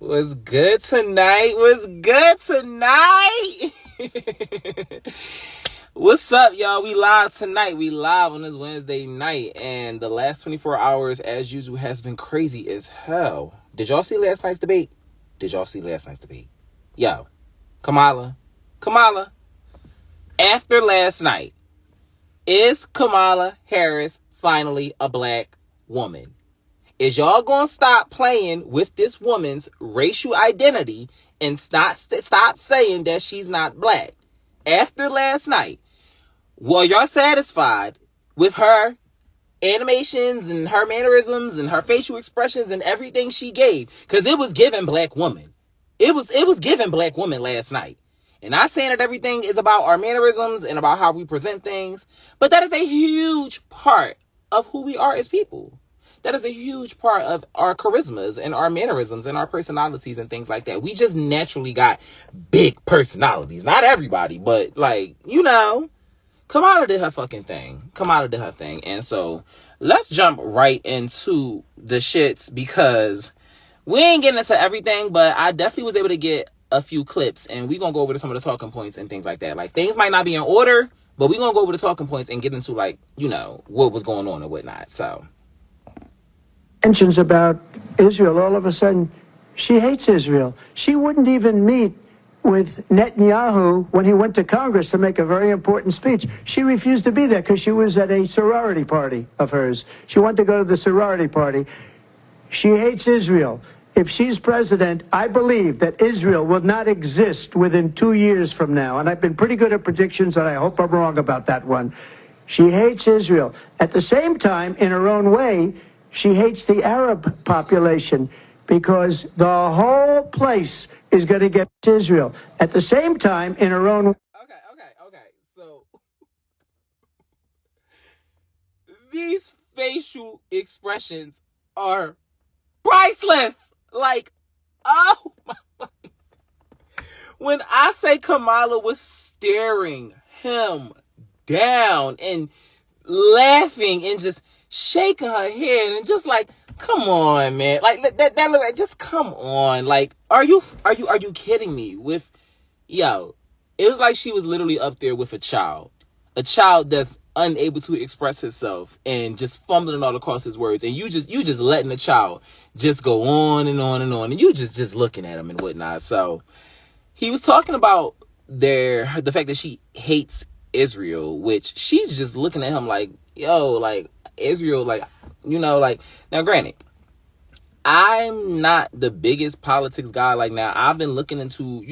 Was good tonight? Was good tonight? What's up, y'all? We live tonight. We live on this Wednesday night. And the last 24 hours, as usual, has been crazy as hell. Did y'all see last night's debate? Yo, Kamala. After last night, is Kamala Harris finally a black woman? Is y'all gonna stop playing with this woman's racial identity and stop saying that she's not black? After last night, were y'all satisfied with her animations and her mannerisms and her facial expressions and everything she gave? Because it was giving black woman. It was giving black woman last night. And not saying that everything is about our mannerisms and about how we present things, but that is a huge part of who we are as people. That is a huge part of our charismas and our mannerisms and our personalities and things like that. We just naturally got big personalities. Not everybody, but Kamala did her fucking thing. And so let's jump right into the shits because we ain't getting into everything, but I definitely was able to get a few clips and we're going to go over to some of the talking points and things like that. Like, things might not be in order, but we're going to go over the talking points and get into, what was going on and whatnot. So mentions about Israel, all of a sudden, she hates Israel. She wouldn't even meet with Netanyahu when he went to Congress to make a very important speech. She refused to be there because she was at a sorority party of hers. She wanted to go to the sorority party. She hates Israel. If she's president, I believe that Israel will not exist within 2 years from now. And I've been pretty good at predictions, and I hope I'm wrong about that one. She hates Israel. At the same time, in her own way, she hates the Arab population because the whole place is going to get Israel. At the same time, in her own... Okay. So, these facial expressions are priceless. Like, oh my... When I say Kamala was staring him down and laughing and just shaking her head and just like, come on, man. Like, that look like, just come on. Like, are you kidding me? It was like she was literally up there with a child that's unable to express herself and just fumbling all across his words, and you just letting the child just go on and on and on, and you just looking at him and whatnot. So he was talking about the fact that she hates Israel, which she's just looking at him like, yo, like, Israel, like, now granted, I'm not the biggest politics guy. Like, now I've been looking into,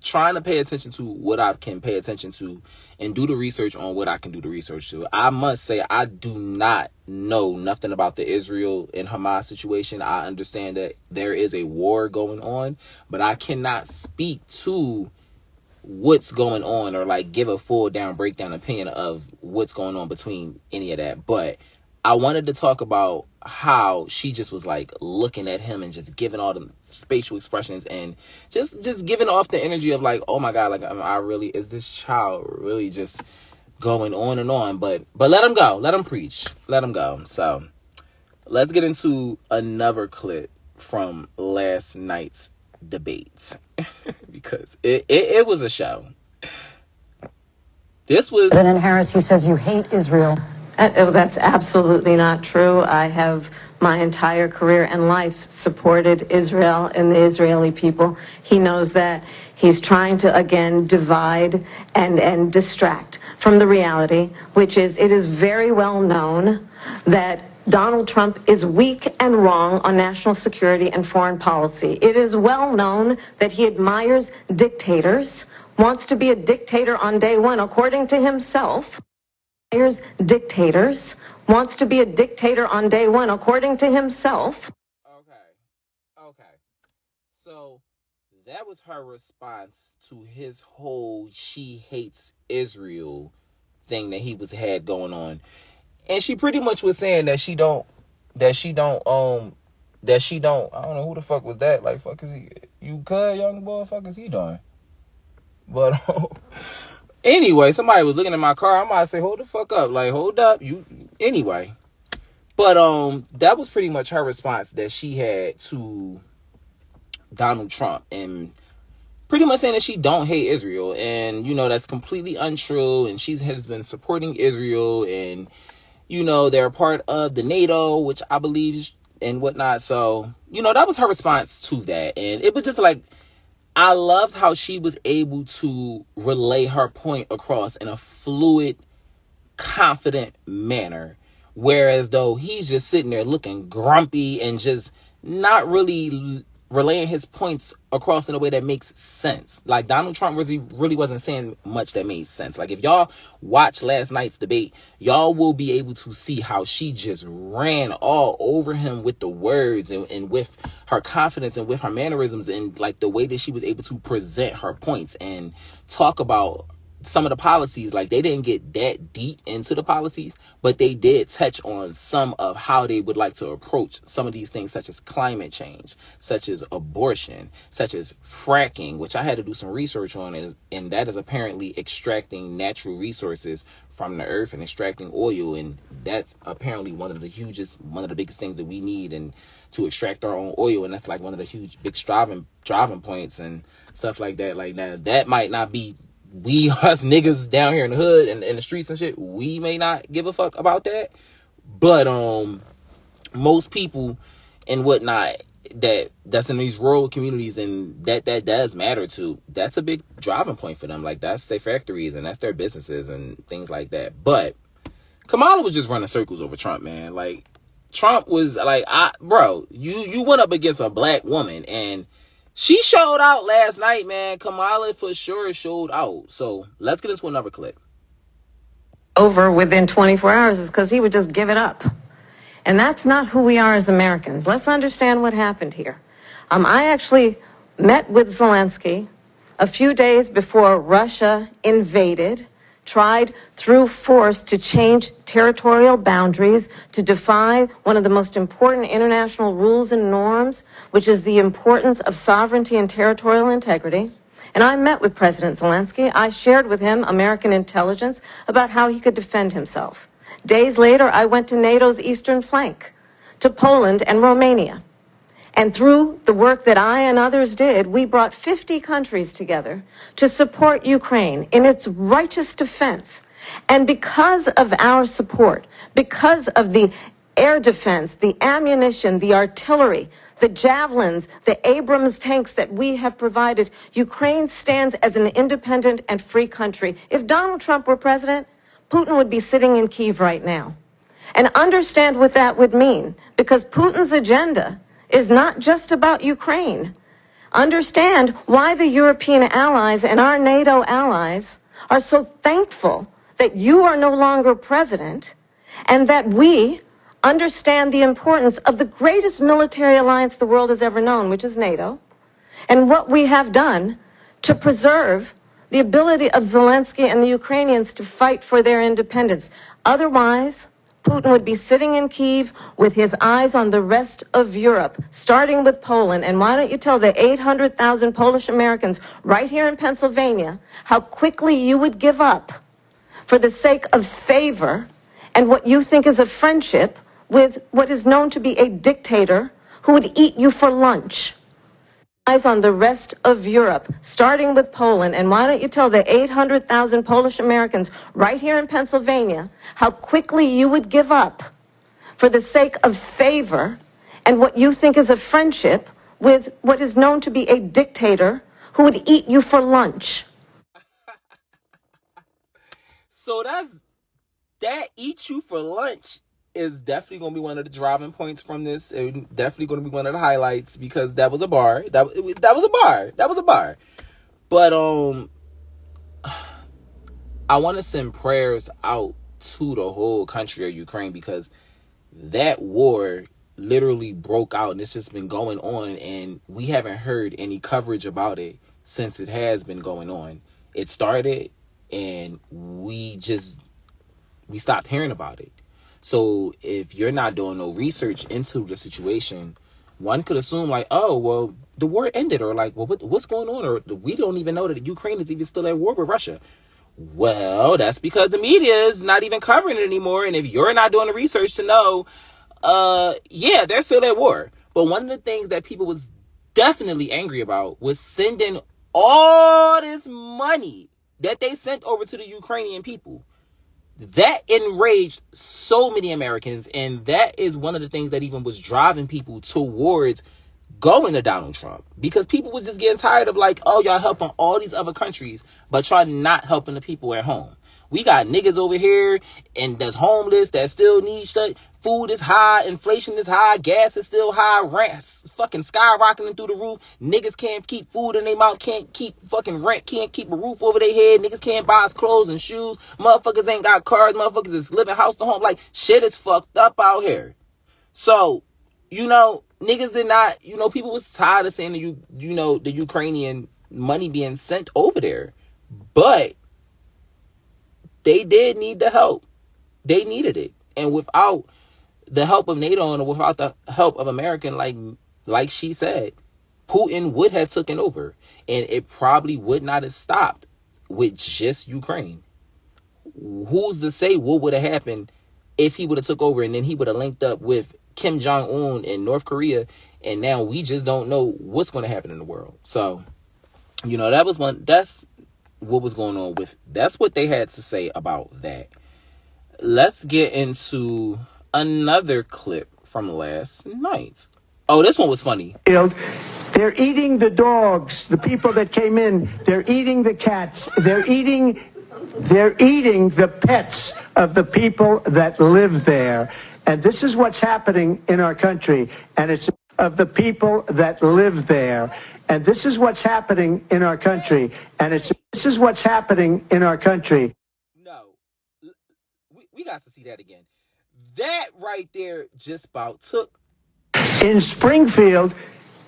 trying to pay attention to what I can pay attention to and do the research on what I can do the research to. I must say, I do not know nothing about the Israel and Hamas situation. I understand that there is a war going on, but I cannot speak to what's going on or like give a full down breakdown opinion of what's going on between any of that. But I wanted to talk about how she just was like looking at him and just giving all the facial expressions and just giving off the energy of like, oh my God, like, is this child really just going on and on? But let him go. Let him preach. Let him go. So let's get into another clip from last night's debate because it was a show. This was President Harris. He says you hate Israel. That's absolutely not true. I have my entire career and life supported Israel and the Israeli people. He knows that. He's trying to, again, divide and distract from the reality, which is it is very well known that Donald Trump is weak and wrong on national security and foreign policy. It is well known that he admires dictators, wants to be a dictator on day one, according to himself. Dictators, wants to be a dictator on day one, according to himself. Okay. So that was her response to his whole she hates Israel thing that he had going on. And she pretty much was saying that she don't, I don't know who the fuck was that. Like, fuck is he, you cut, young boy, fuck is he doing? But, anyway, somebody was looking at my car. I might say, hold the fuck up. Like, hold up. Anyway. But, that was pretty much her response that she had to Donald Trump and pretty much saying that she don't hate Israel, and that's completely untrue, and she has been supporting Israel, and they're a part of the NATO, which I believe and whatnot. So that was her response to that, and it was just like, I loved how she was able to relay her point across in a fluid, confident manner, whereas though he's just sitting there looking grumpy and just not really relaying his points across in a way that makes sense. Like, Donald Trump really wasn't saying much that made sense. Like, if y'all watch last night's debate, y'all will be able to see how she just ran all over him with the words and with her confidence and with her mannerisms and like the way that she was able to present her points and talk about some of the policies. Like, they didn't get that deep into the policies, but they did touch on some of how they would like to approach some of these things, such as climate change, such as abortion, such as fracking, which I had to do some research on, and that is apparently extracting natural resources from the earth and extracting oil, and that's apparently one of the biggest things that we need, and to extract our own oil, and that's like one of the big driving points and stuff like that. Like, that might not be, we us niggas down here in the hood and in the streets and shit, we may not give a fuck about that, but most people and whatnot that's in these rural communities and that does matter to, that's a big driving point for them. Like, that's their factories and that's their businesses and things like that. But Kamala was just running circles over Trump, man. Like, Trump was like, you went up against a black woman, and she showed out last night, man. Kamala for sure showed out. So let's get into another clip. Over within 24 hours is because he would just give it up. And that's not who we are as Americans. Let's understand what happened here. I actually met with Zelensky a few days before Russia invaded, tried through force to change territorial boundaries, to defy one of the most important international rules and norms, which is the importance of sovereignty and territorial integrity. And I met with President Zelensky. I shared with him American intelligence about how he could defend himself. Days later, I went to NATO's eastern flank, to Poland and Romania. And through the work that I and others did, we brought 50 countries together to support Ukraine in its righteous defense. And because of our support, because of the air defense, the ammunition, the artillery, the javelins, the Abrams tanks that we have provided, Ukraine stands as an independent and free country. If Donald Trump were president, Putin would be sitting in Kyiv right now. And understand what that would mean, because Putin's agenda is not just about Ukraine. Understand why the European allies and our NATO allies are so thankful that you are no longer president, and that we understand the importance of the greatest military alliance the world has ever known, which is NATO, and what we have done to preserve the ability of Zelensky and the Ukrainians to fight for their independence. Otherwise, Putin would be sitting in Kyiv with his eyes on the rest of Europe, starting with Poland. And why don't you tell the 800,000 Polish Americans right here in Pennsylvania how quickly you would give up for the sake of favor and what you think is a friendship with what is known to be a dictator who would eat you for lunch. Eyes on the rest of Europe, starting with Poland. And why don't you tell the 800,000 Polish Americans right here in Pennsylvania how quickly you would give up for the sake of favor and what you think is a friendship with what is known to be a dictator who would eat you for lunch. So that eat you for lunch is definitely going to be one of the driving points from this. It's definitely going to be one of the highlights, because that was a bar. That was a bar. But I want to send prayers out to the whole country of Ukraine, because that war literally broke out and it's just been going on, and we haven't heard any coverage about it since it has been going on. It started and we stopped hearing about it. So if you're not doing no research into the situation, one could assume like, oh, well, the war ended, or like, well, what's going on? Or we don't even know that Ukraine is even still at war with Russia. Well, that's because the media is not even covering it anymore. And if you're not doing the research to know, yeah, they're still at war. But one of the things that people was definitely angry about was sending all this money that they sent over to the Ukrainian people. That enraged so many Americans, and that is one of the things that even was driving people towards going to Donald Trump, because people was just getting tired of like, oh, y'all helping all these other countries, but y'all not helping the people at home. We got niggas over here and that's homeless, that still need shit. Food is high, inflation is high, gas is still high, rent's fucking skyrocketing through the roof. Niggas can't keep food in their mouth, can't keep fucking rent, can't keep a roof over their head. Niggas can't buy us clothes and shoes. Motherfuckers ain't got cars. Motherfuckers is living house to home. Like, shit is fucked up out here. So, niggas did not, people was tired of saying the Ukrainian money being sent over there. But they did need the help. They needed it. And without the help of NATO and without the help of American, like she said, Putin would have taken over. And it probably would not have stopped with just Ukraine. Who's to say what would have happened if he would have took over and then he would have linked up with Kim Jong-un in North Korea, and now we just don't know what's going to happen in the world. So, that's what was going on that's what they had to say about that. Let's get into another clip from last night. Oh, this one was funny. They're eating the dogs, the people that came in. They're eating the cats. They're eating the pets of the people that live there. And this is what's happening in our country. And it's of the people that live there. And this is what's happening in our country. And this is what's happening in our country. No, we got to see that again. That right there just about took. In Springfield,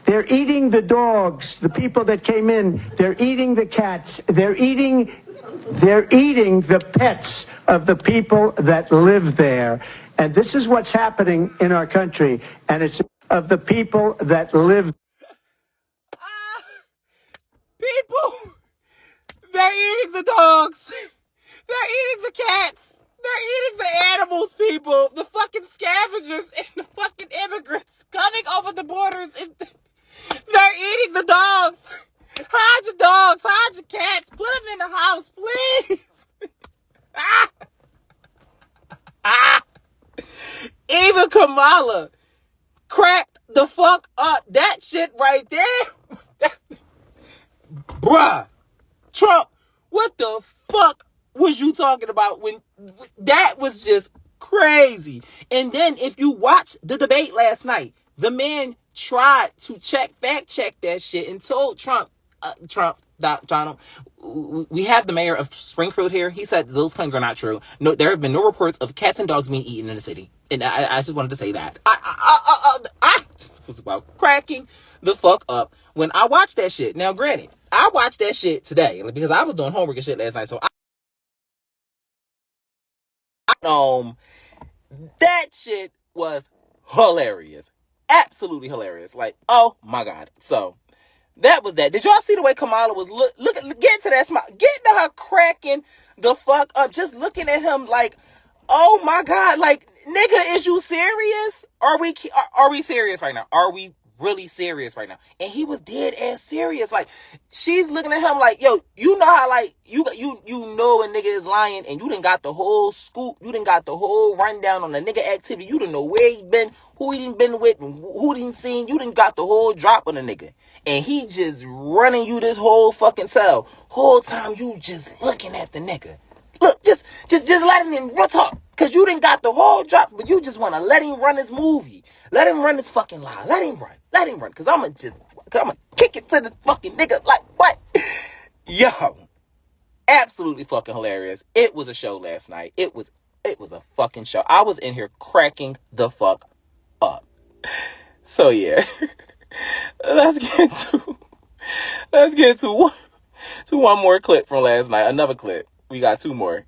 they're eating the dogs, the people that came in. They're eating the cats. They're eating the pets of the people that live there. And this is what's happening in our country. And it's of the people that live. People, they're eating the dogs. They're eating the cats. They're eating the animals, people. The fucking scavengers and the fucking immigrants coming over the borders. They're eating the dogs. Hide your dogs. Hide your cats. Put them in the house, please. Even Kamala cracked the fuck up. That shit right there. Bruh. Trump, what the fuck was you talking about when that was just crazy? And then if you watch the debate last night, the man tried to fact check that shit and told Donald, we have the mayor of Springfield here. He said those claims are not true. No, there have been no reports of cats and dogs being eaten in the city. And I just wanted to say that. I just was about cracking the fuck up when I watched that shit. Now, granted, I watched that shit today because I was doing homework and shit last night. So that shit was hilarious. Absolutely hilarious. Like, oh my God. So that was that. Did y'all see the way Kamala was get to that smile, getting her cracking the fuck up, just looking at him like, oh my God, like, nigga, is you serious? Are we serious right now? Are we really serious right now? And he was dead ass serious. Like, she's looking at him like, yo, you know how, like, you know a nigga is lying, and you done got the whole scoop, you done got the whole rundown on the nigga activity, you done know where he been, who he done been with, and who he done seen, you done got the whole drop on the nigga. And he just running you this whole fucking tell. Whole time you just looking at the nigga. Look, just letting him talk. Cause you done got the whole drop, but you just want to let him run his movie. Let him run his fucking lie. Let him run. Cause I'm gonna kick it to this fucking nigga. Like, what? Yo. Absolutely fucking hilarious. It was a show last night. It was a fucking show. I was in here cracking the fuck up. So yeah. Let's get to one more clip from last night. Another clip. We got two more.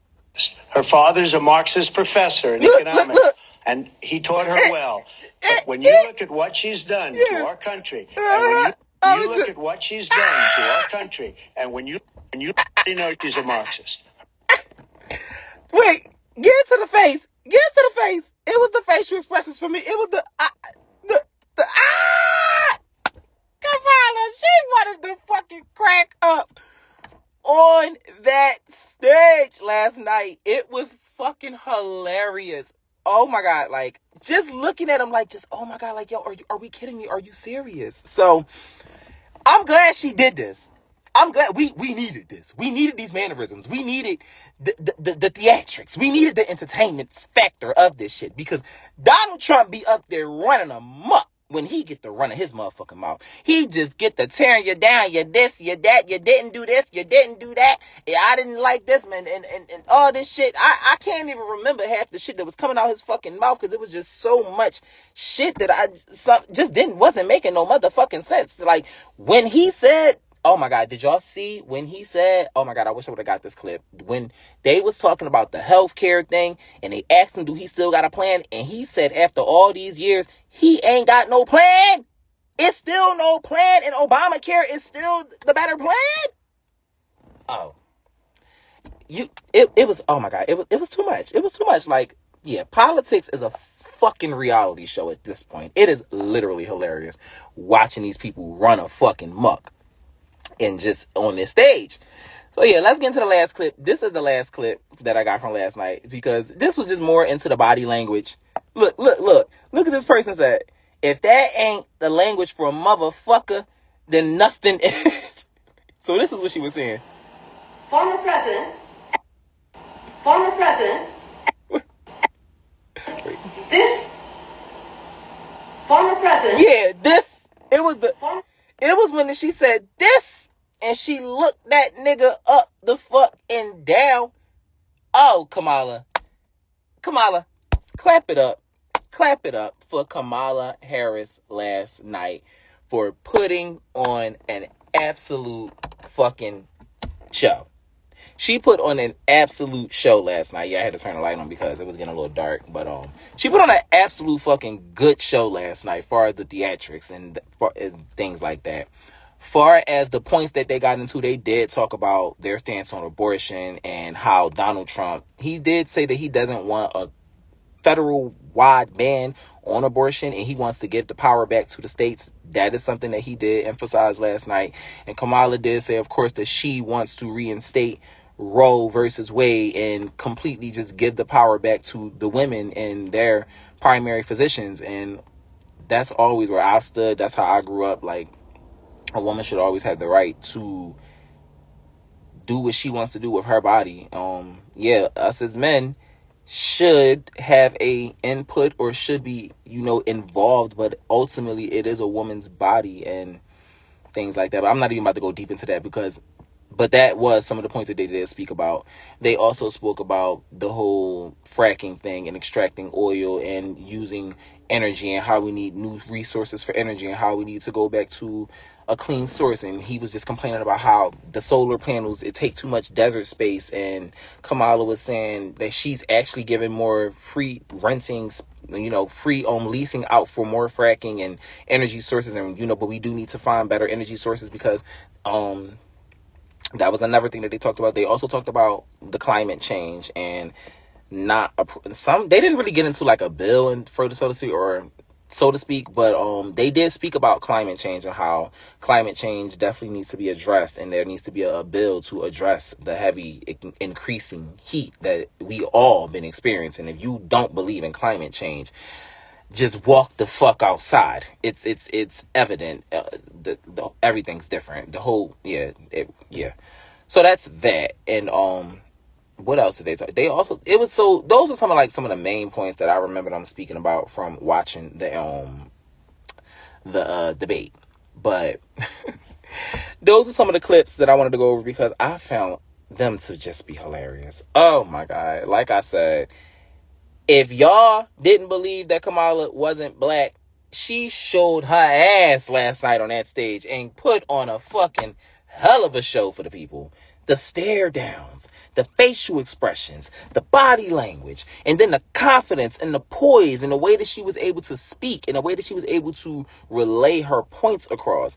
Her father's a Marxist professor in economics, and he taught her well. But when you look at what she's done to our country, and when you look at what she's done to our country, and when you know she's a Marxist. Wait, get to the face. It was the facial expressions for me. It was the Come fucking crack up on that stage last night. It was fucking hilarious. Oh my God. Like, just looking at him like, just, oh my God, like, yo, are we kidding me? Are you serious? So I'm glad she did this. I'm glad we needed this. We needed these mannerisms. We needed the theatrics. We needed the entertainment factor of this shit, because Donald Trump be up there running amok when he get to running his motherfucking mouth. He just get to tearing you down. You this, you that, you didn't do this, you didn't do that. Yeah, I didn't like this, man, and all this shit. I can't even remember half the shit that was coming out his fucking mouth, because it was just so much shit that wasn't making no motherfucking sense. Like, when he said, oh my God, did y'all see when he said, oh my God, I wish I would have got this clip. When they was talking about the healthcare thing and they asked him, do he still got a plan? And he said, after all these years, he ain't got no plan. It's still no plan, and Obamacare is still the better plan. Oh, it was, oh my God, it was too much. It was too much. Like, yeah, politics is a fucking reality show at this point. It is literally hilarious watching these people run a fucking muck and just on this stage. So yeah, let's get into the last clip. This is the last clip that I got from last night, because this was just more into the body language. Look at this person said, if that ain't the language for a motherfucker, then nothing is. So this is what she was saying. Former president, this former president. Yeah, this, it was when she said this, and she looked that nigga up the fuck and down. Oh, Kamala, clap it up for Kamala Harris last night for putting on an absolute fucking show. She put on an absolute show last night. Yeah, I had to turn the light on because it was getting a little dark. But she put on an absolute fucking good show last night, far as the theatrics and things like that. Far as the points that they got into, they did talk about their stance on abortion and how Donald Trump, he did say that he doesn't want a federal-wide ban on abortion, and he wants to give the power back to the states. That is something that he did emphasize last night. And Kamala did say, of course, that she wants to reinstate Roe versus Wade and completely just give the power back to the women and their primary physicians. And that's always where I've stood. That's how I grew up. Like, a woman should always have the right to do what she wants to do with her body. Yeah, us as men should have a input or should be, involved, but ultimately it is a woman's body and things like that. But I'm not even about to go deep into that, but that was some of the points that they did speak about. They also spoke about the whole fracking thing and extracting oil and using energy, and how we need new resources for energy, and how we need to go back to a clean source. And he was just complaining about how the solar panels, it take too much desert space. And Kamala was saying that she's actually giving more free rentings, free leasing out for more fracking and energy sources. And but we do need to find better energy sources, because that was another thing that they talked about. They also talked about the climate change and they didn't really get into like a bill and further so to speak, but they did speak about climate change and how climate change definitely needs to be addressed, and there needs to be a bill to address the heavy increasing heat that we all been experiencing. If you don't believe in climate change, just walk the fuck outside. It's evident. Everything's different. The whole So that's that. And what else did they talk? Those are some of the main points that I remember them speaking about from watching the debate. But those are some of the clips that I wanted to go over, because I found them to just be hilarious. Oh my God. Like I said, if y'all didn't believe that Kamala wasn't black, she showed her ass last night on that stage and put on a fucking hell of a show for the people. The stare downs, the facial expressions, the body language, and then the confidence and the poise and the way that she was able to speak and the way that she was able to relay her points across.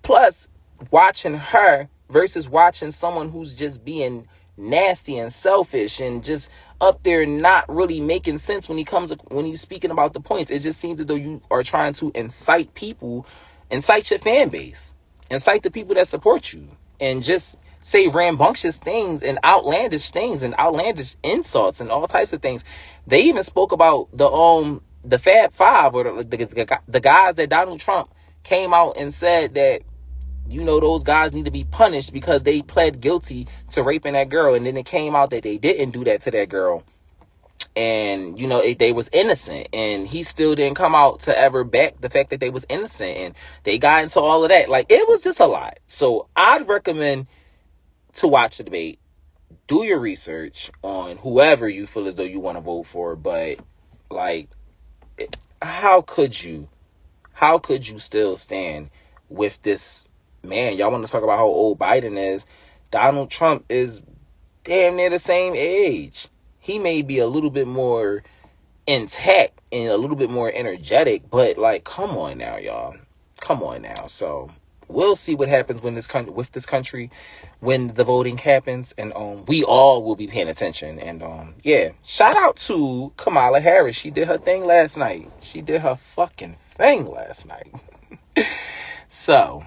Plus, watching her versus watching someone who's just being nasty and selfish and just up there not really making sense when he's speaking about the points. It just seems as though you are trying to incite your fan base. incite the people that support you, and just say rambunctious things and outlandish insults and all types of things. They even spoke about the Fab Five, or the guys that Donald Trump came out and said that, you know, those guys need to be punished because they pled guilty to raping that girl. And then it came out that they didn't do that to that girl. And, you know, they was innocent. And he still didn't come out to ever back the fact that they was innocent. And they got into all of that. Like, it was just a lot. So I'd recommend to watch the debate. Do your research on whoever you feel as though you want to vote for. But, like, how could you still stand with this man? Y'all want to talk about how old Biden is? Donald Trump is damn near the same age. He may be a little bit more intact and a little bit more energetic, but like, come on now, y'all. Come on now. So we'll see what happens when this country, when the voting happens, and we all will be paying attention. And yeah, shout out to Kamala Harris. She did her thing last night. She did her fucking thing last night. So,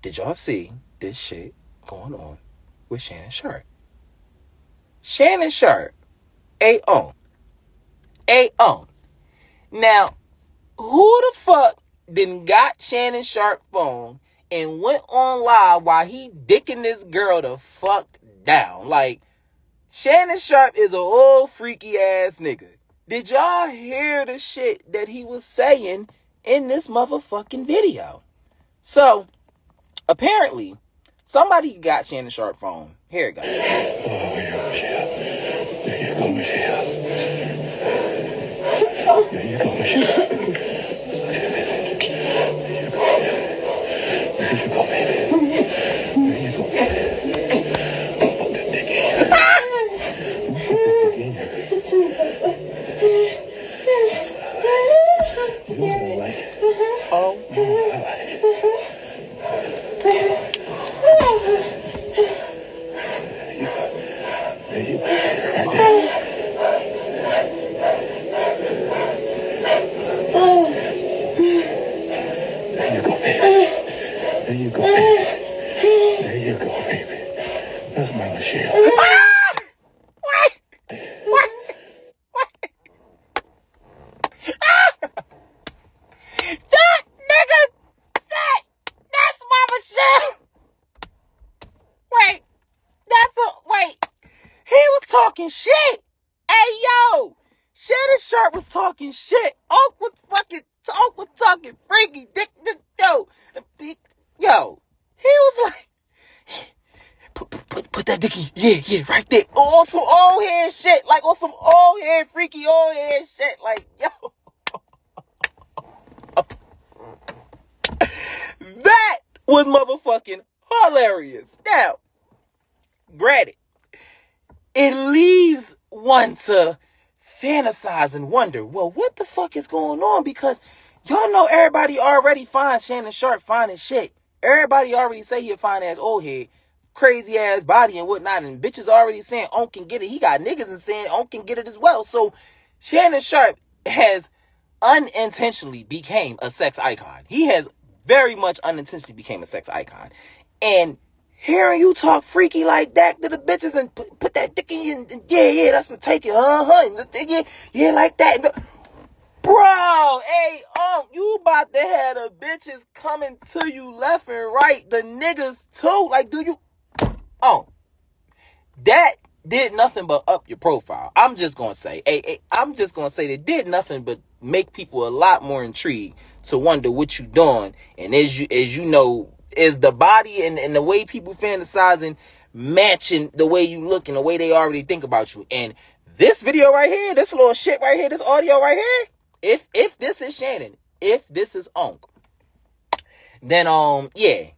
did y'all see this shit going on with Shannon Sharpe? Shannon Sharpe, A-on. Now, who the fuck then got Shannon Sharpe phone and went on live while he dicking this girl the fuck down? Like, Shannon Sharpe is a old freaky ass nigga. Did y'all hear the shit that he was saying in this motherfucking video? So, apparently, somebody got Shannon Sharpe phone. Here it goes. Talking shit. Hey, yo, Shannon Sharpe was talking shit. Oak was talking freaky. Yo, he was like, put that dicky, yeah, right there. On some old head shit, like on some old head, freaky old head shit, like, yo. That was motherfucking hilarious. Now, granted, it leaves one to fantasize and wonder, well, what the fuck is going on? Because y'all know everybody already finds Shannon Sharpe fine as shit. Everybody already say he a fine ass old head, crazy ass body and whatnot, and bitches already saying Onk can get it. He got niggas and saying Onk can get it as well. So Shannon Sharpe has unintentionally became a sex icon. He has very much unintentionally became a sex icon. And hearing you talk freaky like that to the bitches and put that dick in you, and yeah, that's gonna take it, yeah, like that. Bro, hey, you about to have the bitches coming to you left and right, the niggas too. Like, that did nothing but up your profile. I'm just gonna say, they did nothing but make people a lot more intrigued to wonder what you doing. And as you know, is the body and the way people fantasizing matching the way you look and the way they already think about you. And this video right here, this little shit right here, this audio right here, if this is Shannon, if this is Onk, then yeah,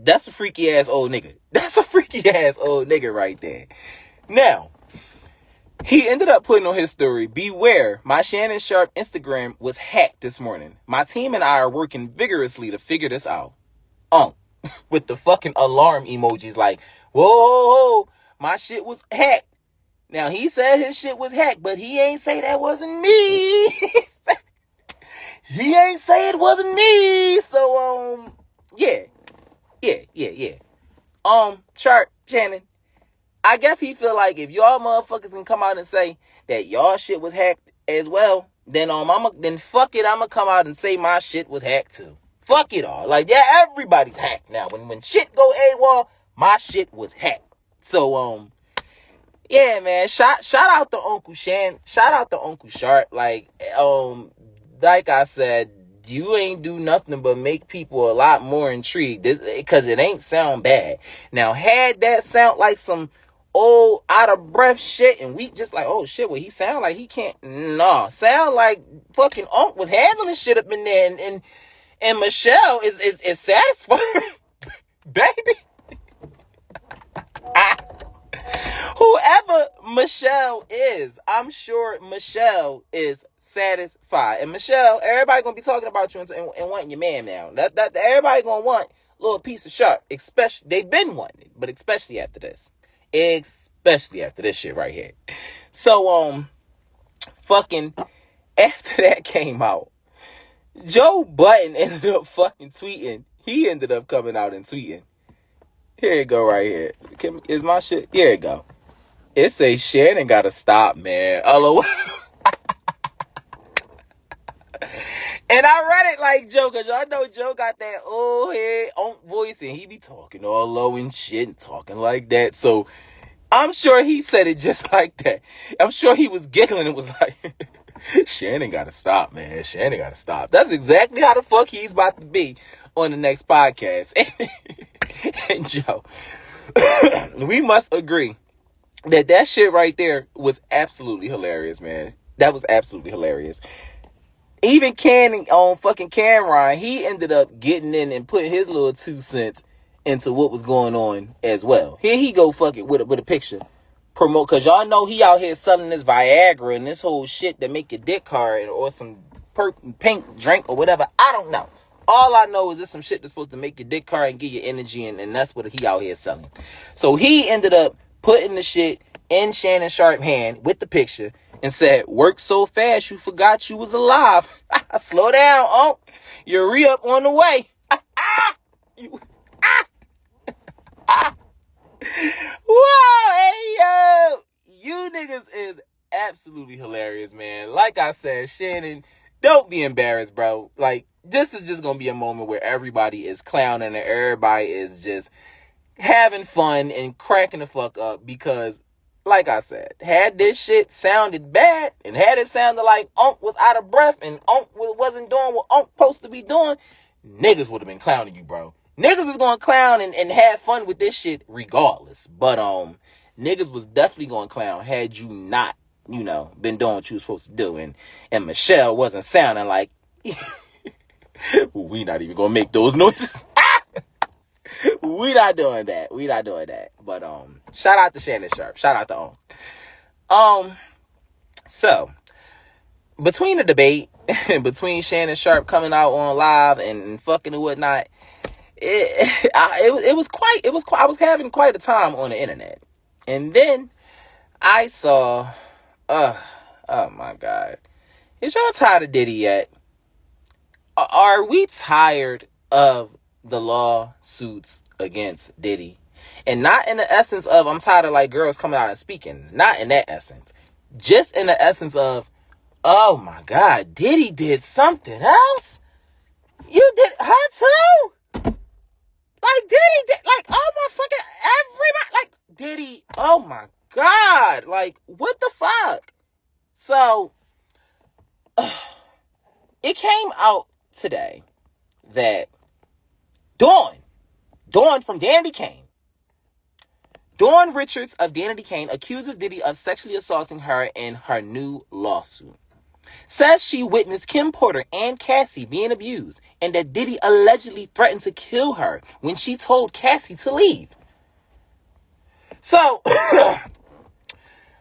that's a freaky ass old nigga. That's a freaky ass old nigga right there. Now, he ended up putting on his story, beware, my Shannon Sharpe Instagram was hacked this morning. My team and I are working vigorously to figure this out. With the fucking alarm emojis, like, whoa, my shit was hacked. Now, he said his shit was hacked, but he ain't say that wasn't me. He ain't say it wasn't me. So Yeah. Sharpe, Shannon, I guess he feel like if y'all motherfuckers can come out and say that y'all shit was hacked as well, then fuck it, I'ma come out and say my shit was hacked too. Fuck it all. Like, yeah, everybody's hacked now. When shit go AWOL, my shit was hacked. So yeah, man, shout out to Uncle Shan, shout out to Uncle Sharpe. Like I said, you ain't do nothing but make people a lot more intrigued, because it ain't sound bad. Now, had that sound like some old out of breath shit and we just like, oh shit, well, he sound like he can't, nah, sound like fucking Unc was handling shit up in there, and Michelle is satisfied. Baby. Whoever Michelle is, I'm sure Michelle is satisfied. And Michelle, everybody gonna be talking about you and wanting your man now. That everybody gonna want a little piece of Sharpe. Especially, they've been wanting it, but especially after this. Especially after this shit right here. So, fucking, after that came out, Joe Budden ended up fucking tweeting. He ended up coming out and tweeting. Here you go right here. Is my shit? Here you go. It say Shannon gotta stop, man. LOL. And I read it like Joe, because y'all know Joe got that old head voice, and he be talking all low and shit and talking like that. So I'm sure he said it just like that. I'm sure he was giggling and was like, Shannon gotta stop, man. Shannon gotta stop. That's exactly how the fuck he's about to be on the next podcast. And Joe, we must agree that shit right there was absolutely hilarious, man. That was absolutely hilarious. Even Canning on fucking Cameron, he ended up getting in and putting his little 2 cents into what was going on as well. Here he go fucking with a picture. Promote, because y'all know he out here selling this Viagra and this whole shit that make your dick hard, or some pink drink or whatever. I don't know. All I know is this some shit that's supposed to make your dick hard and give you energy, and that's what he out here selling. So he ended up putting the shit in Shannon Sharpe's hand with the picture and said, work so fast you forgot you was alive. Slow down, Unc. Your re-up on the way. Whoa, hey, yo. You niggas is absolutely hilarious, man. Like I said, Shannon, don't be embarrassed, bro. Like, this is just gonna be a moment where everybody is clowning and everybody is just having fun and cracking the fuck up, because, like I said, had this shit sounded bad and had it sounded like Unc was out of breath and Unc wasn't doing what Unc supposed to be doing, niggas would have been clowning you, bro. Niggas is gonna clown and have fun with this shit regardless. But niggas was definitely gonna clown had you not, been doing what you was supposed to do. And Michelle wasn't sounding like we not even gonna make those noises. We not doing that. But shout out to Shannon Sharpe. Shout out to So between the debate between Shannon Sharpe coming out on live and fucking and whatnot, it was quite. I was having quite a time on the internet, and then I saw, oh my God, is y'all tired of Diddy yet? Are we tired of the lawsuits against Diddy? And not in the essence of I'm tired of like girls coming out and speaking. Not in that essence. Just in the essence of, oh my God, Diddy did something else. You did her too. Like Diddy did, like, oh my fucking everybody, like Diddy. Oh my God, like what the fuck? So it came out today that Dawn from Danity Kane, Dawn Richards of Danity Kane, accuses Diddy of sexually assaulting her in her new lawsuit. Says she witnessed Kim Porter and Cassie being abused, and that Diddy allegedly threatened to kill her when she told Cassie to leave. So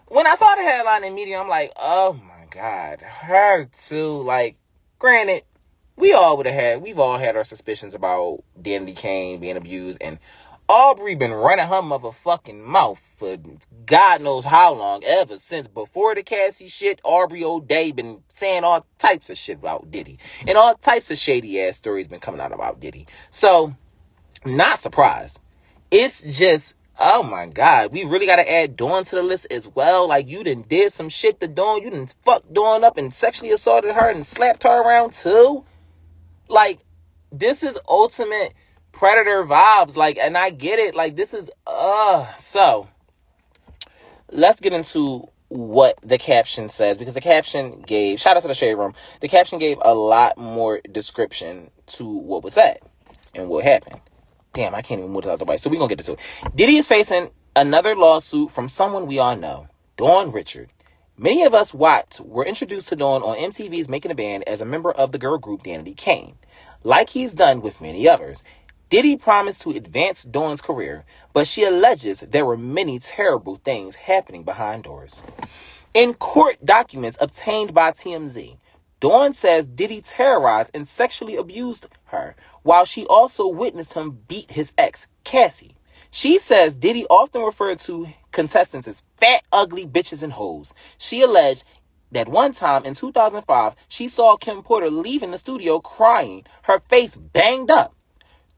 when I saw the headline in media, I'm like, oh my God, her too. Like, granted, we've all had our suspicions about Danity Kane being abused, and Aubrey been running her motherfucking mouth for God knows how long, ever since before the Cassie shit. Aubrey O'Day been saying all types of shit about Diddy, and all types of shady ass stories been coming out about Diddy. So Not surprised. It's just, oh my God, we really got to add Dawn to the list as well. Like, you done did some shit to Dawn. You done fucked Dawn up and sexually assaulted her and slapped her around too. Like, this is ultimate predator vibes. Like, and I get it. Like, this is, so let's get into what the caption says, because the caption gave, shout out to the Shade Room, the caption gave a lot more description to what was said and what happened. Damn, I can't even move it out the way. So we're going to get into it. Diddy is facing another lawsuit from someone we all know, Dawn Richard. Many of us were introduced to Dawn on MTV's Making a Band as a member of the girl group Danity Kane. Like he's done with many others, Diddy promised to advance Dawn's career, but she alleges there were many terrible things happening behind doors. In court documents obtained by TMZ, Dawn says Diddy terrorized and sexually abused her, while she also witnessed him beat his ex, Cassie. She says Diddy often referred to contestants as fat, ugly bitches and hoes. She alleged that one time in 2005, she saw Kim Porter leaving the studio crying, her face banged up.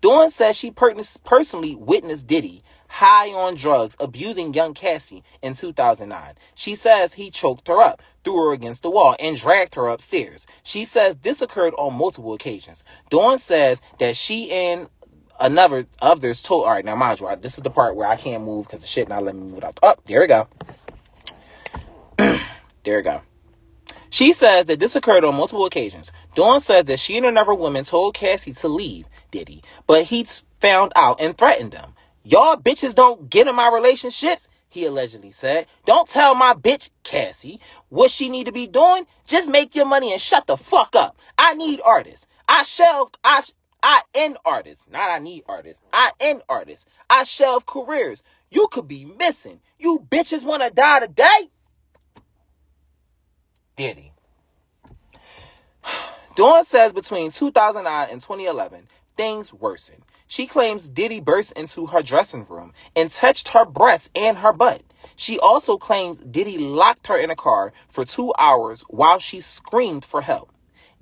Dawn says she personally witnessed Diddy high on drugs abusing young Cassie in 2009. She says he choked her up, threw her against the wall, and dragged her upstairs. She says this occurred on multiple occasions. Dawn says that she and others told, all right, now mind you, this is the part where I can't move because the shit not letting me move it out. Oh, there we go. There we go. She says that this occurred on multiple occasions. Dawn says that she and another woman told Cassie to leave Diddy, but he found out and threatened them. Y'all bitches don't get in my relationships, he allegedly said. Don't tell my bitch, Cassie, what she need to be doing. Just make your money and shut the fuck up. I need artists. I end artists. Not I need artists. I end artists. I shelve careers. You could be missing. You bitches want to die today? Diddy. Dawn says between 2009 and 2011, things worsened. She claims Diddy burst into her dressing room and touched her breasts and her butt. She also claims Diddy locked her in a car for 2 hours while she screamed for help.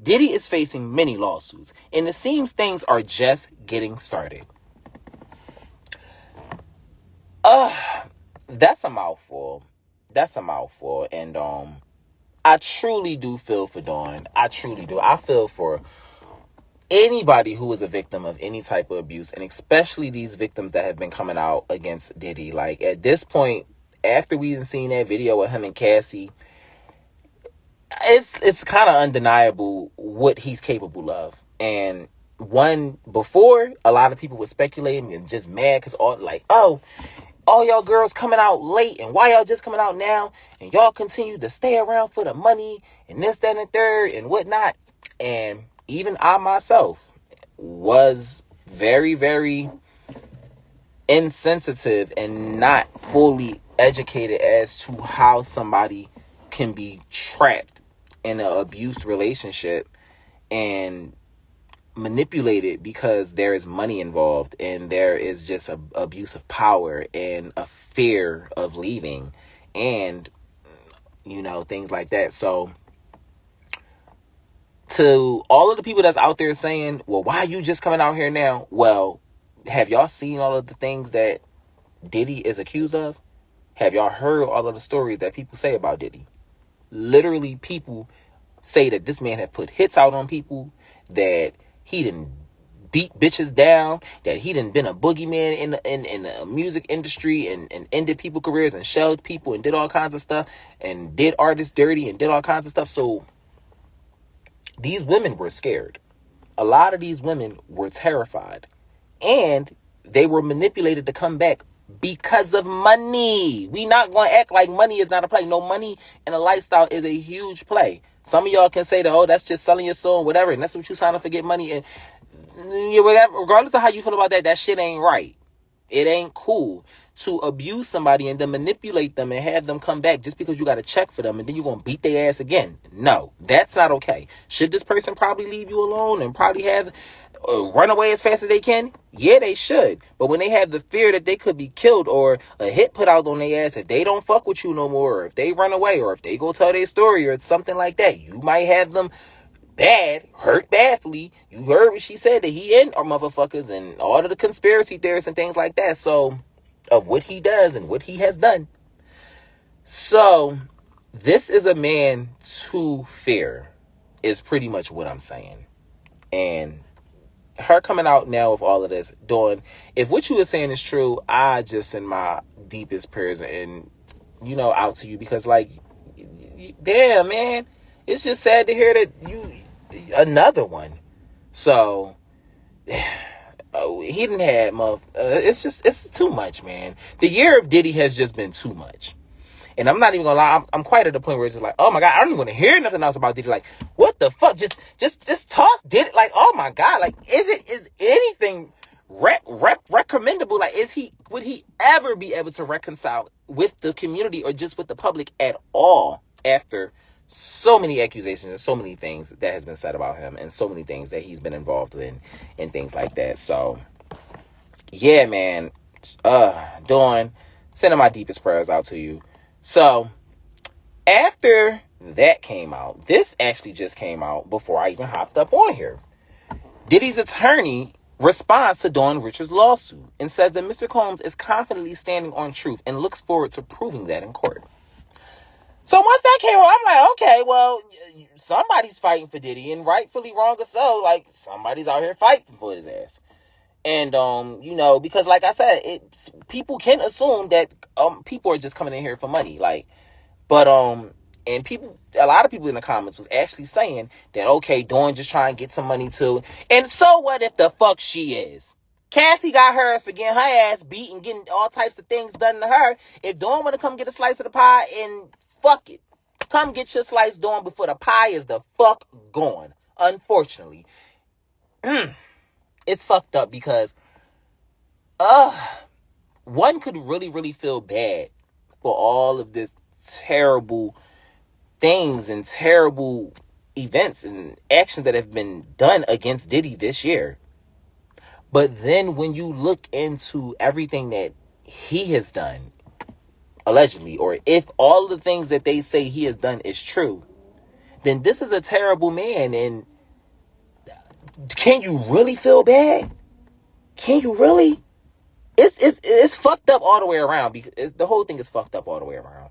Diddy is facing many lawsuits, and it seems things are just getting started. That's a mouthful. And I truly do feel for Dawn. I truly do. I feel for anybody who is a victim of any type of abuse, and especially these victims that have been coming out against Diddy. Like, at this point, after we've seen that video of him and Cassie, it's kind of undeniable what he's capable of. And before, a lot of people were speculating and just mad because all y'all girls coming out late, and why y'all just coming out now, and y'all continue to stay around for the money and this, that, and the third and whatnot. And even I myself was very, very insensitive and not fully educated as to how somebody can be trapped in an abused relationship and manipulated because there is money involved and there is just a abuse of power and a fear of leaving and things like that. So to all of the people that's out there saying, well, why are you just coming out here now? Well, have y'all seen all of the things that Diddy is accused of? Have y'all heard all of the stories that people say about Diddy? Literally, people say that this man had put hits out on people, that he didn't beat bitches down, that he done been a boogeyman in the music industry and ended people's careers and shelled people and did all kinds of stuff and did artists dirty and did all kinds of stuff. So these women were scared. A lot of these women were terrified, and they were manipulated to come back because of money. We not going to act like money is not a play. No, money and a lifestyle is a huge play. Some of y'all can say that, oh, that's just selling your soul and whatever, and that's what you sign up for, get money. And regardless of how you feel about that, that shit ain't right. It ain't cool to abuse somebody and then manipulate them and have them come back just because you got a check for them and then you're going to beat their ass again. No, that's not okay. Should this person probably leave you alone and probably have run away as fast as they can? Yeah, they should. But when they have the fear that they could be killed or a hit put out on their ass if they don't fuck with you no more, or if they run away, or if they go tell their story or something like that, you might have them bad, hurt badly. You heard what she said, that he and our motherfuckers and all of the conspiracy theorists and things like that. So, of what he does and what he has done. So, this is a man to fear, is pretty much what I'm saying. And her coming out now with all of this, doing, if what you were saying is true, I just send my deepest prayers and, out to you, because, like, damn, man, it's just sad to hear that another one. So, he didn't have, it's too much, man. The year of Diddy has just been too much. And I'm not even gonna lie, I'm quite at the point where it's just like, oh my God, I don't even want to hear nothing else about Diddy. Like, what the fuck? Just toss Diddy. Like, oh my God, like, is anything recommendable? Like, would he ever be able to reconcile with the community or just with the public at all after so many accusations and so many things that has been said about him and so many things that he's been involved in and things like that? So, yeah, man, Dawn, sending my deepest prayers out to you. So, after that came out, this actually just came out before I even hopped up on here. Diddy's attorney responds to Dawn Richards' lawsuit and says that Mr. Combs is confidently standing on truth and looks forward to proving that in court. So once that came out, I'm like, okay, well, somebody's fighting for Diddy, and rightfully wrong or so, like, somebody's out here fighting for his ass. And, because like I said, people can assume that, people are just coming in here for money. Like, but, and a lot of people in the comments was actually saying that, okay, Dawn just trying to get some money too. And so what if the fuck she is? Cassie got hers for getting her ass beat and getting all types of things done to her. If Dawn want to come get a slice of the pie, and fuck it. Come get your slice, Dawn, before the pie is the fuck gone. Unfortunately. It's fucked up because one could really, really feel bad for all of this terrible things and terrible events and actions that have been done against Diddy this year. But then when you look into everything that he has done, allegedly, or if all the things that they say he has done is true, then this is a terrible man. And can you really feel bad? Can you really? It's fucked up all the way around, because the whole thing is fucked up all the way around.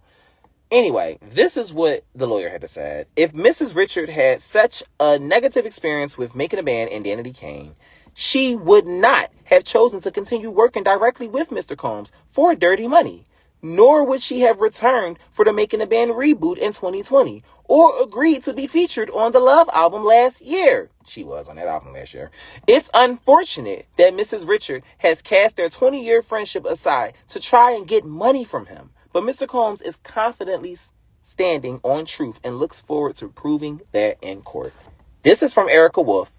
Anyway, this is what the lawyer had to say. If Mrs. Richard had such a negative experience with making a band and Danity Kane, she would not have chosen to continue working directly with Mr. Combs for dirty money. Nor would she have returned for the Making a Band reboot in 2020, or agreed to be featured on the Love album last year. She was on that album last year. It's unfortunate that Mrs. Richard has cast their 20-year friendship aside to try and get money from him. But Mr. Combs is confidently standing on truth and looks forward to proving that in court. This is from Erica Wolf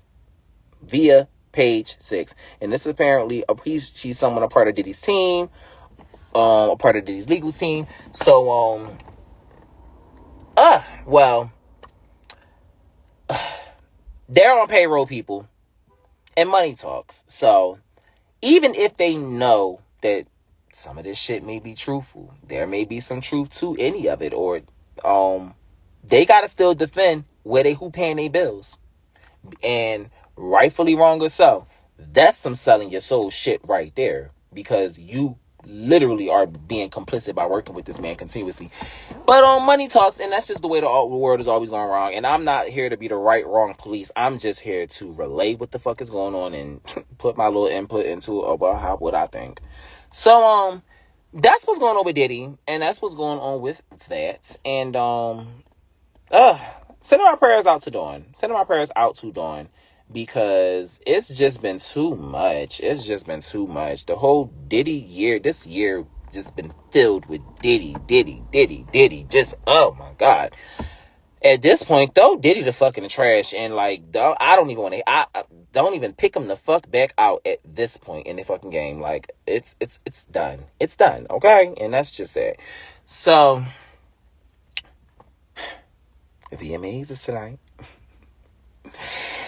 via page 6. And this is apparently, she's someone a part of Diddy's team. A part of Diddy's legal team. So, they're on payroll, people, and money talks. So, even if they know that some of this shit may be truthful, there may be some truth to any of it, or, they gotta still defend who paying their bills. And rightfully wrong or so, that's some selling your soul shit right there, because you literally are being complicit by working with this man continuously. But money talks, and that's just the way the world is always going wrong. And I'm not here to be the wrong police. I'm just here to relay what the fuck is going on and put my little input into about what I think. So that's what's going on with Diddy, and that's what's going on with that. And sending my prayers out to Dawn. Because it's just been too much. The whole Diddy year, this year, just been filled with Diddy. Just, oh my God. At this point, though, Diddy the fucking trash. And, like, I don't even want to, I don't even pick him the fuck back out at this point in the fucking game. Like, it's done. It's done, okay? And that's just that. So, VMAs is tonight.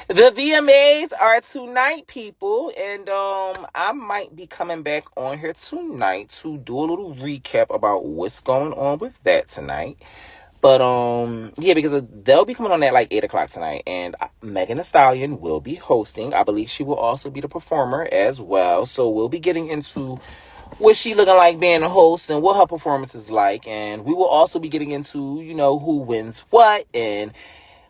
The VMAs are tonight, people, and I might be coming back on here tonight to do a little recap about what's going on with that tonight. But yeah, because they'll be coming on at like 8 o'clock tonight, and Megan Thee Stallion will be hosting. I believe she will also be the performer as well. So we'll be getting into what she looking like being a host and what her performance is like, and we will also be getting into, you know, who wins what and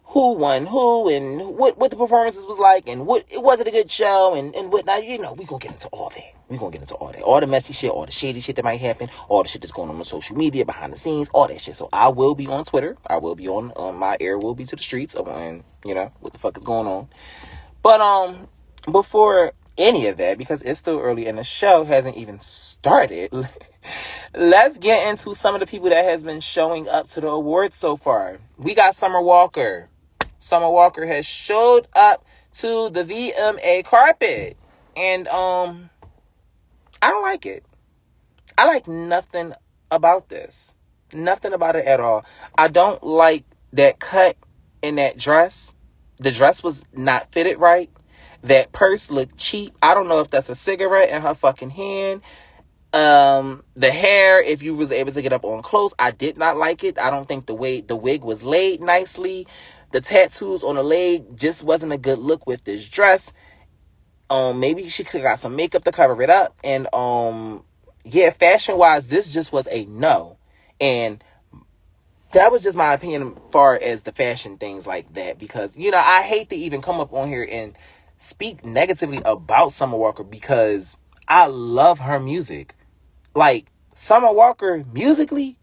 who won who and what the performances was like and what it was it a good show and whatnot. You know, we gonna get into all that. We gonna get into all that. All the messy shit, all the shady shit that might happen, all the shit that's going on social media, behind the scenes, all that shit. So I will be on Twitter. I will be on my ear will be to the streets and you know what the fuck is going on. But before any of that, because it's still early and the show hasn't even started, let's get into some of the people that has been showing up to the awards so far. We got Summer Walker. Summer Walker has showed up to the VMA carpet. And I don't like it. I like nothing about this. Nothing about it at all. I don't like that cut in that dress. The dress was not fitted right. That purse looked cheap. I don't know if that's a cigarette in her fucking hand. The hair, if you was able to get up on close, I did not like it. I don't think the wig was laid nicely. The tattoos on the leg just wasn't a good look with this dress. Maybe she could have got some makeup to cover it up. And yeah, fashion wise, this just was a no. And that was just my opinion as far as the fashion things like that, because you know I hate to even come up on here and speak negatively about Summer Walker because I love her music. Like Summer Walker musically,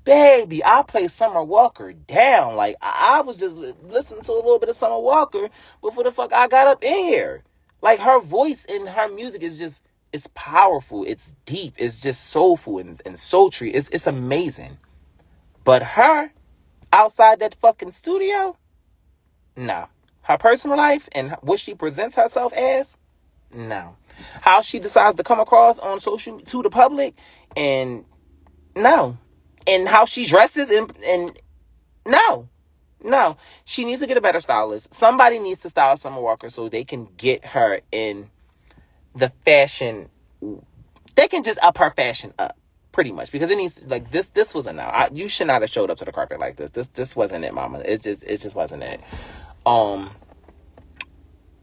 baby, I play Summer Walker down. Like, I was just listening to a little bit of Summer Walker before the fuck I got up in here. Like, her voice and her music is just, it's powerful. It's deep. It's just soulful and sultry. It's amazing. But her, outside that fucking studio, no. Her personal life and what she presents herself as, no. How she decides to come across on social to the public, and no. And how she dresses and no, she needs to get a better stylist. Somebody needs to style Summer Walker so they can get her in the fashion. They can just up her fashion up pretty much, because it needs, like, this wasn't now. You should not have showed up to the carpet like this. This wasn't it, mama. It just wasn't it.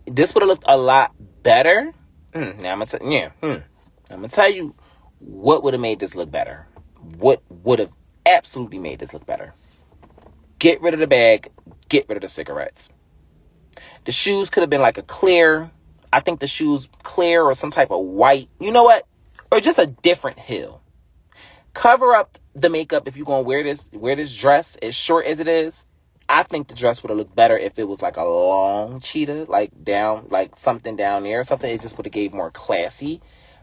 This would have looked a lot better. Now I'm gonna tell you what would have made this look better. What would have absolutely made this look better? Get rid of the bag. Get rid of the cigarettes. The shoes could have been like a clear. I think the shoes clear or some type of white. You know what? Or just a different heel. Cover up the makeup if you're gonna wear this dress as short as it is. I think the dress would have looked better if it was like a long cheetah, like down, like something down there or something. It just would have gave more classy.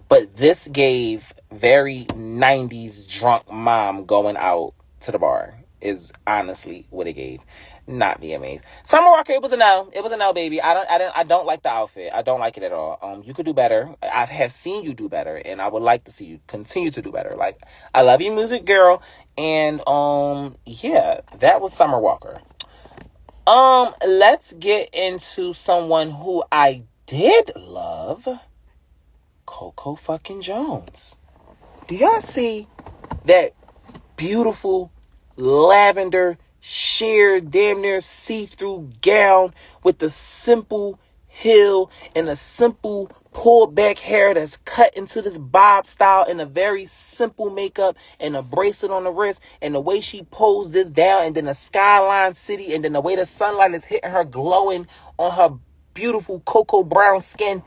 But this gave very 90s drunk mom going out to the bar is honestly what it gave. Not VMAs. Summer Walker, it was a no. It was a no, baby. I don't like the outfit. I don't like it at all. You could do better. I have seen you do better, and I would like to see you continue to do better. Like, I love you, music girl. And yeah, that was Summer Walker. Let's get into someone who I did love. Coco fucking Jones. Do y'all see that beautiful lavender sheer damn near see-through gown with the simple heel and a simple pulled back hair that's cut into this bob style and a very simple makeup and a bracelet on the wrist, and the way she posed this down, and then the skyline city, and then the way the sunlight is hitting her glowing on her beautiful cocoa brown skin.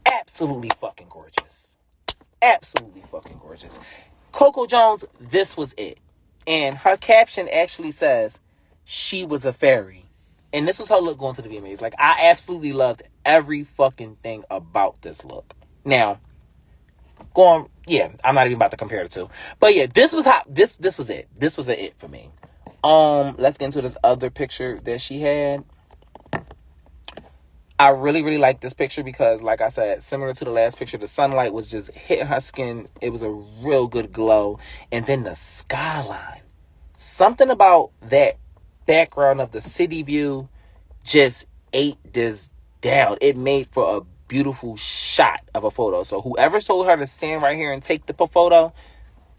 Absolutely fucking gorgeous. Absolutely fucking gorgeous. Coco Jones, this was it. And her caption actually says, she was a fairy. And this was her look going to the VMAs. Like, I absolutely loved every fucking thing about this look. Now, I'm not even about to compare the two. But yeah, this was it. This was a it for me. Let's get into this other picture that she had. I really, really like this picture because, like I said, similar to the last picture, the sunlight was just hitting her skin. It was a real good glow. And then the skyline. Something about that background of the city view just ate this down. It made for a beautiful shot of a photo. So whoever told her to stand right here and take the photo,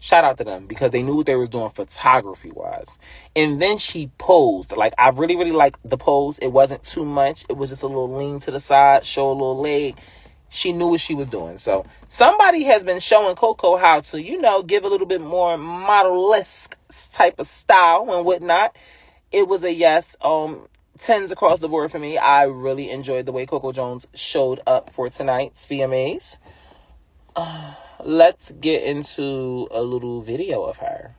Shout out to them because they knew what they was doing photography wise. And then she posed. Like, I really, really liked the pose. It wasn't too much. It was just a little lean to the side, show a little leg. She knew what she was doing. So somebody has been showing Coco how to, give a little bit more model-esque type of style and whatnot. It was a yes. 10s across the board for me. I really enjoyed the way Coco Jones showed up for tonight's VMAs. Let's get into a little video of her.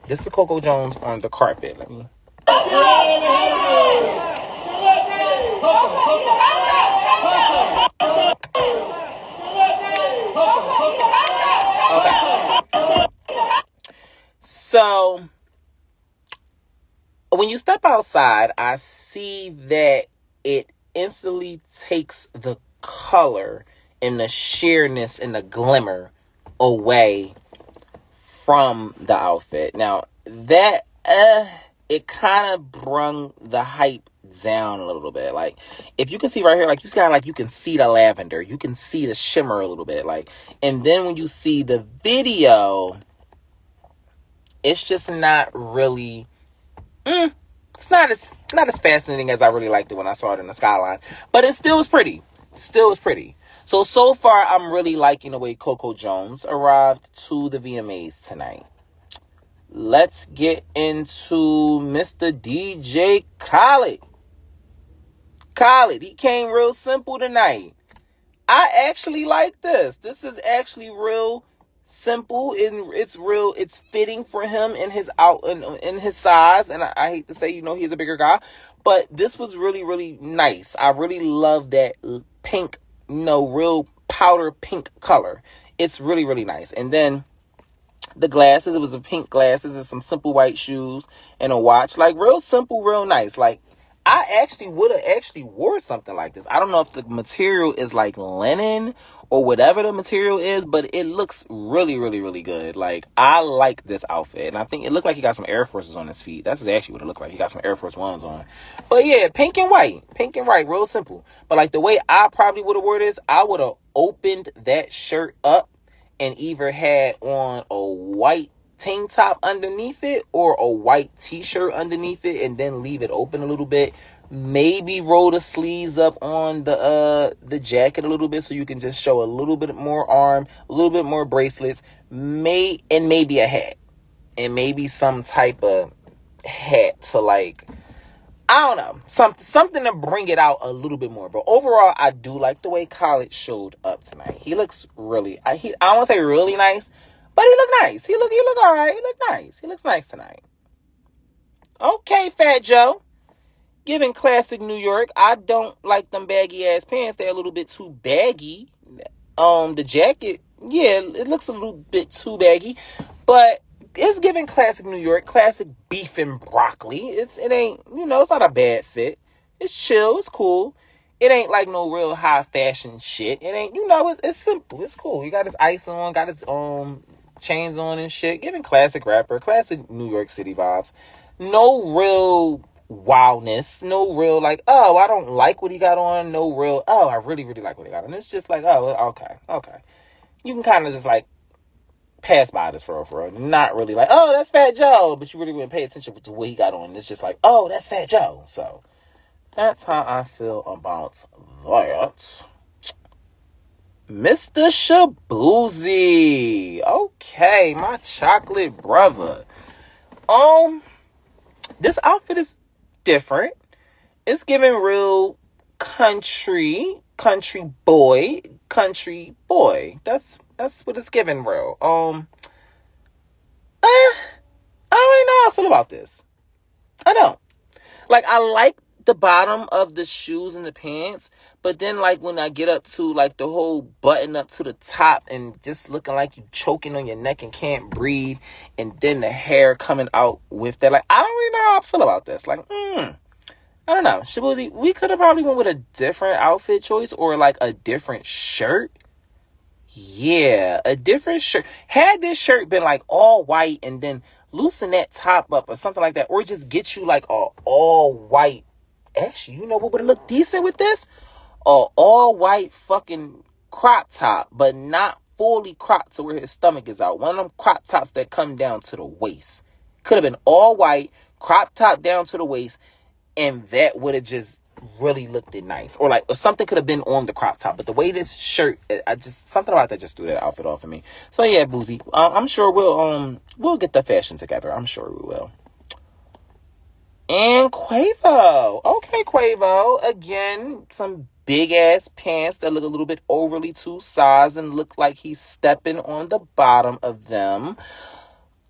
This is Coco Jones on the carpet. Let me. Okay. So, when you step outside, I see that it instantly takes the color and the sheerness and the glimmer away from the outfit. Now, that it kind of brung the hype down a little bit. Like, if you can see right here, like, you can see the lavender, you can see the shimmer a little bit, like, and then when you see the video, it's just not really it's not as fascinating as I really liked it when I saw it in the skyline, but it still was pretty. So far, I'm really liking the way Coco Jones arrived to the VMAs tonight. Let's get into Mr. DJ Khaled. He came real simple tonight. I actually like this. This is actually real simple, and it's fitting for him in his in his size. And I hate to say, he's a bigger guy, but this was really, really nice. I really love that pink, real powder pink color. It's really, really nice. And then the glasses, it was a pink glasses and some simple white shoes and a watch. Like, real simple, real nice. Like, I actually would have wore something like this. I don't know if the material is like linen or whatever the material is, but it looks really, really, really good. Like, I like this outfit. And I think it looked like he got some Air Forces on his feet. That's actually what it looked like. He got some Air Force Ones on. But yeah, pink and white, real simple. But like, the way I probably would have wore this, I would have opened that shirt up and either had on a white tank top underneath it or a white t-shirt underneath it, and then leave it open a little bit. Maybe roll the sleeves up on the jacket a little bit so you can just show a little bit more arm, a little bit more bracelets, maybe a hat, and maybe some type of hat to, like, I don't know, something to bring it out a little bit more. But overall, I do like the way Khaled showed up tonight. He looks really, I don't want to say really nice, but he look nice. He look all right. He look nice. He looks nice tonight. Okay, Fat Joe. Giving classic New York. I don't like them baggy ass pants. They're a little bit too baggy. The jacket, yeah, it looks a little bit too baggy, but it's giving classic New York, classic beef and broccoli. It ain't, it's not a bad fit. It's chill. It's cool. It ain't like no real high fashion shit. It ain't, it's simple. It's cool. He got his ice on, got his chains on and shit. Giving classic rapper, classic New York City vibes. No real wildness. No real like, oh, I don't like what he got on. No real, oh, I really, really like what he got on. It's just like, oh, okay. You can kind of just like pass by this for real. Not really like, oh, that's Fat Joe. But you really wouldn't pay attention to what he got on. It's just like, oh, that's Fat Joe. So that's how I feel about that. Mr. Shabuzi. Okay, my chocolate brother. This outfit is different. It's giving real country boy. That's what it's giving real. I don't really know how I feel about this. I don't. Like, I like the bottom of the shoes and the pants, but then like when I get up to like the whole button up to the top and just looking like you choking on your neck and can't breathe, and then the hair coming out with that, like, I don't really know how I feel about this. Like, I don't know. Shabuzi, we could have probably went with a different outfit choice or like a different shirt. Yeah, a different shirt. Had this shirt been like all white and then loosen that top up or something like that, or just get you like a all white. Actually, you know what would look decent with this? A all white fucking crop top, but not fully cropped to where his stomach is out. One of them crop tops that come down to the waist. Could have been all white, crop top down to the waist, and that would have just really looked it nice. Or something could have been on the crop top. But the way this shirt, something about that just threw that outfit off of me. So yeah, Boozy, I'm sure we'll get the fashion together. I'm sure we will. And Quavo. Okay, Quavo. Again, some big ass pants that look a little bit overly too size and look like he's stepping on the bottom of them.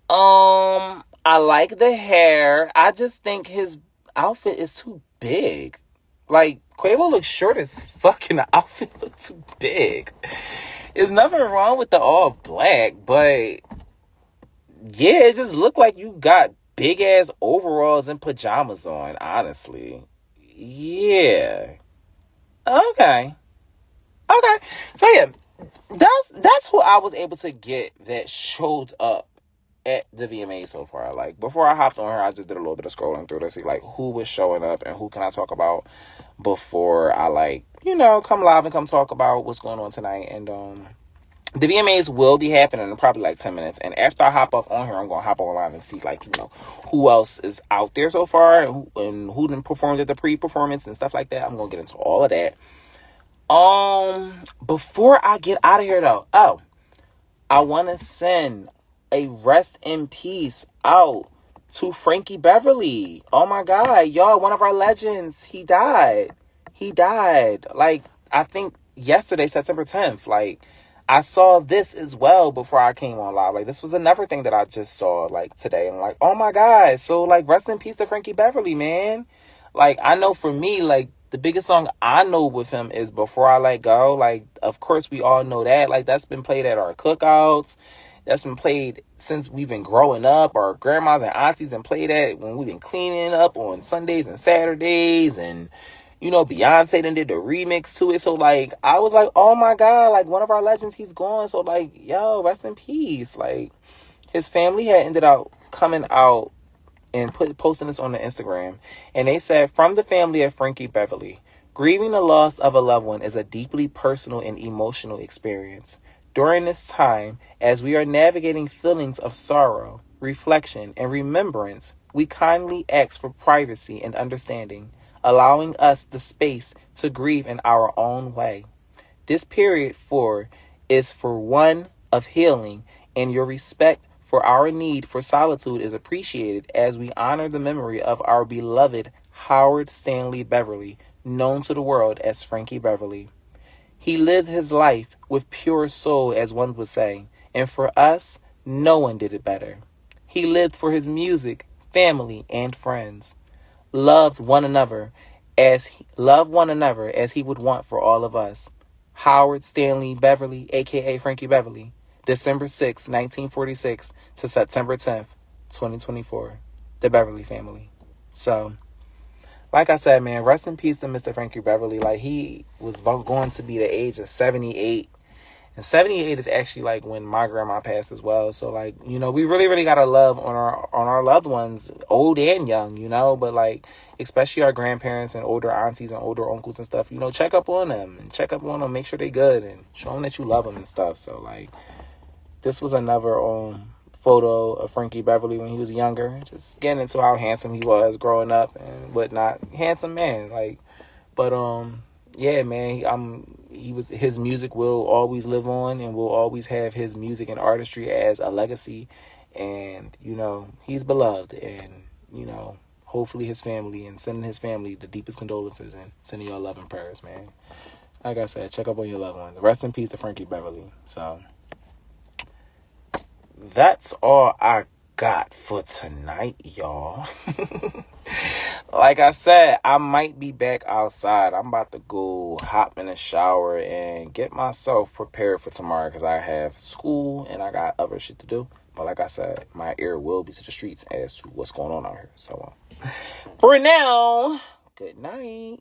I like the hair. I just think his outfit is too big. Like, Quavo looks short as fuck and the outfit looks too big. There's nothing wrong with the all black, but yeah, it just looked like you got big ass overalls and pajamas on, honestly. Yeah. Okay. So yeah, that's who I was able to get that showed up at the VMA so far. Like, before I hopped on her, I just did a little bit of scrolling through to see like who was showing up and who can I talk about before I come live and come talk about what's going on tonight. And the VMAs will be happening in probably like 10 minutes. And after I hop off on here, I'm going to hop online and see who else is out there so far and who done performed at the pre-performance and stuff like that. I'm going to get into all of that. Before I get out of here though, I want to send a rest in peace out to Frankie Beverly. Oh my God, y'all, one of our legends. He died. Like, I think yesterday, September 10th. Like, I saw this as well before I came on live. Like, this was another thing that I just saw like today. And like, oh my God. So like, rest in peace to Frankie Beverly, man. Like, I know for me, like, the biggest song I know with him is Before I Let Go. Like, of course, we all know that. Like, that's been played at our cookouts. That's been played since we've been growing up. Our grandmas and aunties and played that when we've been cleaning up on Sundays and Saturdays. And, Beyonce done did the remix to it. So, like, I was like, oh, my God. Like, one of our legends, he's gone. So, like, yo, rest in peace. Like, his family had ended up coming out and posting this on the Instagram. And they said, from the family of Frankie Beverly, grieving the loss of a loved one is a deeply personal and emotional experience. During this time, as we are navigating feelings of sorrow, reflection, and remembrance, we kindly ask for privacy and understanding, allowing us the space to grieve in our own way. This period is for one of healing, and your respect for our need for solitude is appreciated as we honor the memory of our beloved Howard Stanley Beverly, known to the world as Frankie Beverly. He lived his life with pure soul, as one would say, and for us, no one did it better. He lived for his music, family, and friends. Loved one another as he would want for all of us. Howard Stanley Beverly, a.k.a. Frankie Beverly, December 6, 1946 to September 10th, 2024. The Beverly family. So, like I said, man, rest in peace to Mr. Frankie Beverly. Like, he was going to be the age of 78. And 78 is actually, like, when my grandma passed as well. So, like, we really, really got to love on our loved ones, old and young, But, like, especially our grandparents and older aunties and older uncles and stuff, check up on them. And check up on them, make sure they're good. And show them that you love them and stuff. So, like, this was another photo of Frankie Beverly when he was younger, just getting into how handsome he was growing up and whatnot. Handsome man, like, but yeah, man, his music will always live on, and we'll always have his music and artistry as a legacy, and he's beloved, and hopefully his family, and sending his family the deepest condolences and sending y'all love and prayers, man. Like I said, check up on your loved ones. Rest in peace to Frankie Beverly. So that's all I got for tonight, y'all. Like I said, I might be back outside. I'm about to go hop in the shower and get myself prepared for tomorrow because I have school and I got other shit to do. But like I said, my ear will be to the streets as to what's going on out here. So, for now, good night.